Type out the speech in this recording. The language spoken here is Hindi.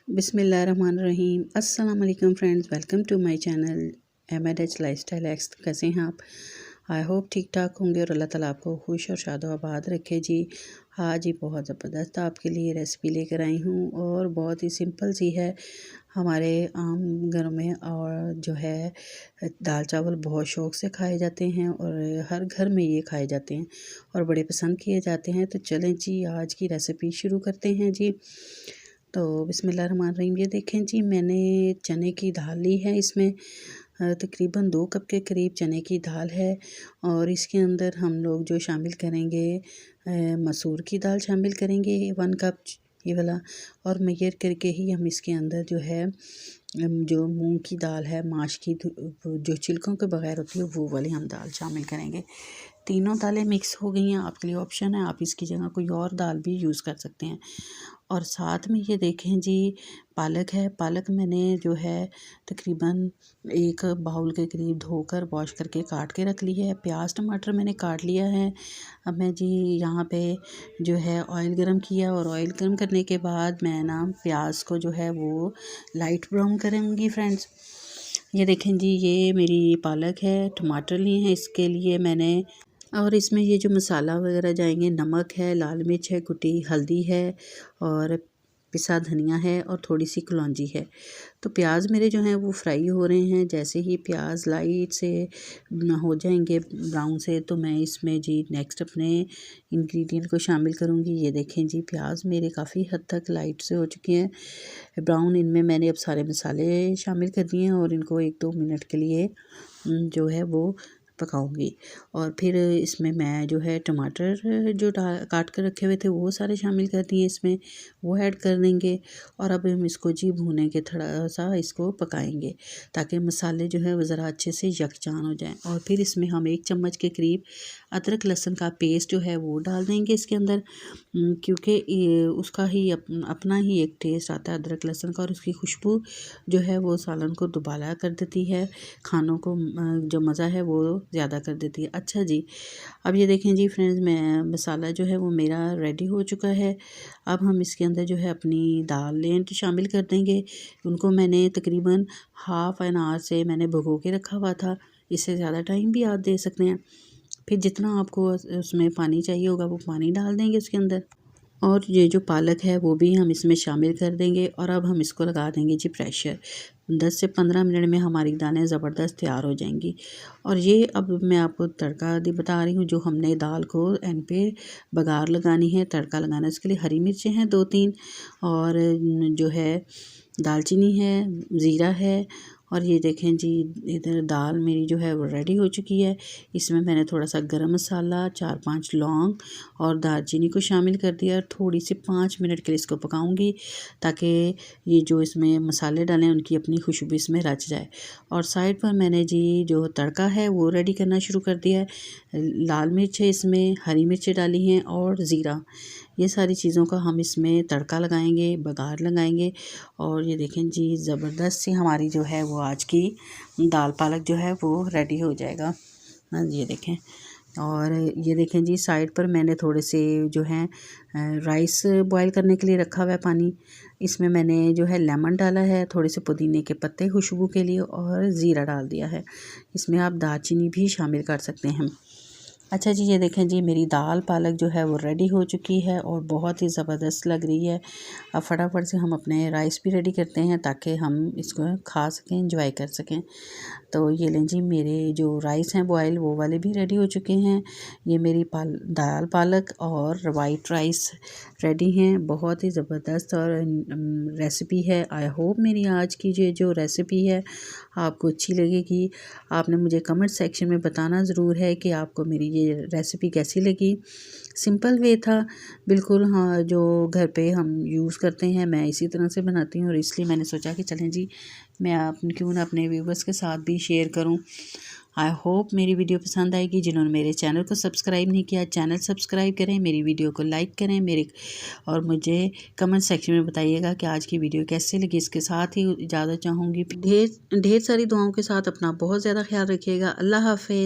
बिस्मिल्लाहिर्रहमानिर्रहीम। अस्सलाम वालेकुम friends, welcome to my channel MADH lifestyle X. कैसे हैं आप? आई होप ठीक ठाक होंगे और अल्लाह ताला आपको खुश और शादो आबाद रखे जी। हाँ जी, बहुत ज़बरदस्त आपके लिए रेसिपी लेकर आई हूँ और बहुत ही सिंपल सी है। हमारे आम घरों में और जो है दाल चावल बहुत शौक़ से खाए जाते हैं और हर घर में ये खाए जाते हैं और बड़े पसंद किए जाते हैं। तो चलें जी, आज की रेसिपी शुरू करते हैं जी। तो बिस्मिल्लाहिर्रहमानिर्रहीम। ये देखें जी, मैंने चने की दाल ली है। इसमें तकरीबन 2 कप के करीब चने की दाल है और इसके अंदर हम लोग जो शामिल करेंगे मसूर की दाल शामिल करेंगे 1 कप ये वाला, और मेजर करके ही हम इसके अंदर जो है जो मूंग की दाल है, माश की जो छिलकों के बगैर होती है वो वाली हम दाल शामिल करेंगे। तीनों दालें मिक्स हो गई हैं, आपके लिए ऑप्शन है, आप इसकी जगह कोई और दाल भी यूज़ कर सकते हैं। और साथ में ये देखें जी, पालक है। पालक मैंने जो है तकरीबन 1 बाउल के करीब धोकर वॉश करके काट के रख ली है। प्याज टमाटर मैंने काट लिया है। अब मैं जी यहाँ पे जो है ऑयल गरम किया और ऑयल गरम करने के बाद मैं ना प्याज को जो है वो लाइट ब्राउन करूँगी फ्रेंड्स। ये देखें जी, ये मेरी पालक है। टमाटर लिए हैं इसके लिए मैंने, और इसमें ये जो मसाला वगैरह जाएंगे, नमक है, लाल मिर्च है कुटी, हल्दी है और पिसा धनिया है और थोड़ी सी कलौंजी है। तो प्याज मेरे जो हैं वो फ्राई हो रहे हैं। जैसे ही प्याज लाइट से हो जाएंगे ब्राउन से, तो मैं इसमें जी नेक्स्ट अपने इंग्रेडिएंट को शामिल करूँगी। ये देखें जी, प्याज मेरे काफ़ी हद तक लाइट से हो चुके हैं ब्राउन। इनमें मैंने अब सारे मसाले शामिल कर दिए हैं और इनको 1-2 मिनट के लिए जो है वो पकाऊंगी। और फिर इसमें मैं जो है टमाटर जो काट कर रखे हुए थे वो सारे शामिल कर दिए, इसमें वो ऐड कर देंगे। और अब हम इसको जी भूनेंगे, थोड़ा सा इसको पकाएंगे ताकि मसाले जो है वो ज़रा अच्छे से यकजान हो जाएं। और फिर इसमें हम 1 चम्मच के करीब अदरक लहसुन का पेस्ट जो है वो डाल देंगे इसके अंदर, क्योंकि उसका ही अपना ही एक टेस्ट आता है अदरक लहसुन का, और उसकी खुशबू जो है वो सालन को दुबाला कर देती है, खानों को जो मज़ा है वो ज़्यादा कर देती है। अच्छा जी, अब ये देखें जी फ्रेंड्स, मैं मसाला जो है वो मेरा रेडी हो चुका है। अब हम इसके अंदर जो है अपनी दाल लेंट शामिल कर देंगे। उनको मैंने तकरीबन हाफ़ एन आवर से मैंने भिगो के रखा हुआ था। इससे ज़्यादा टाइम भी आप दे सकते हैं। फिर जितना आपको उसमें पानी चाहिए होगा वो पानी डाल देंगे उसके अंदर, और ये जो पालक है वो भी हम इसमें शामिल कर देंगे। और अब हम इसको लगा देंगे जी प्रेशर। 10 से 15 मिनट में हमारी दालें ज़बरदस्त तैयार हो जाएंगी। और ये अब मैं आपको तड़का बता रही हूँ, जो हमने दाल को एंड पे बघार लगानी है, तड़का लगाना है। इसके लिए हरी मिर्चें हैं 2-3 और जो है दालचीनी है, ज़ीरा है। और ये देखें जी, इधर दाल मेरी जो है वो रेडी हो चुकी है। इसमें मैंने थोड़ा सा गरम मसाला, 4-5 लौंग और दालचीनी को शामिल कर दिया और थोड़ी सी 5 मिनट के लिए इसको पकाऊंगी ताकि ये जो इसमें मसाले डालें उनकी अपनी खुशबू इसमें रच जाए। और साइड पर मैंने जी जो तड़का है वो रेडी करना शुरू कर दिया है। लाल मिर्च है इसमें, हरी मिर्चें डाली हैं और ज़ीरा, ये सारी चीज़ों का हम इसमें तड़का लगाएंगे, बघार लगाएंगे। और ये देखें जी, ज़बरदस्त सी हमारी जो है वो आज की दाल पालक जो है वो रेडी हो जाएगा। हाँ, ये देखें। और ये देखें जी, साइड पर मैंने थोड़े से जो हैं राइस बॉईल करने के लिए रखा हुआ है पानी। इसमें मैंने जो है लेमन डाला है, थोड़े से पुदीने के पत्ते खुशबू के लिए और ज़ीरा डाल दिया है। इसमें आप दालचीनी भी शामिल कर सकते हैं। अच्छा जी, ये देखें जी, मेरी दाल पालक जो है वो रेडी हो चुकी है और बहुत ही ज़बरदस्त लग रही है। अब फटाफट से हम अपने राइस भी रेडी करते हैं ताकि हम इसको खा सकें, एंजॉय कर सकें। तो ये लें जी, मेरे जो राइस हैं बॉयल वो वाले भी रेडी हो चुके हैं। ये मेरी दाल पालक और वाइट राइस रेडी हैं। बहुत ही ज़बरदस्त और रेसिपी है। आई होप मेरी आज की जो रेसिपी है आपको अच्छी लगेगी। आपने मुझे कमेंट सेक्शन में बताना ज़रूर है कि आपको मेरी ये रेसिपी कैसी लगी। सिंपल वे था बिल्कुल, हाँ, जो घर पे हम यूज़ करते हैं मैं इसी तरह से बनाती हूँ और इसलिए मैंने सोचा कि चलें जी, मैं क्यों ना अपने व्यूवर्स के साथ भी शेयर करूँ। आई होप मेरी वीडियो पसंद आएगी। जिन्होंने मेरे चैनल को सब्सक्राइब नहीं किया, चैनल सब्सक्राइब करें, मेरी वीडियो को लाइक करें और मुझे कमेंट सेक्शन में बताइएगा कि आज की वीडियो कैसे लगी। इसके साथ ही इजाज़त चाहूँगी। ढेर सारी दुआओं के साथ अपना बहुत ज़्यादा ख्याल रखिएगा। अल्लाह हाफ़िज़।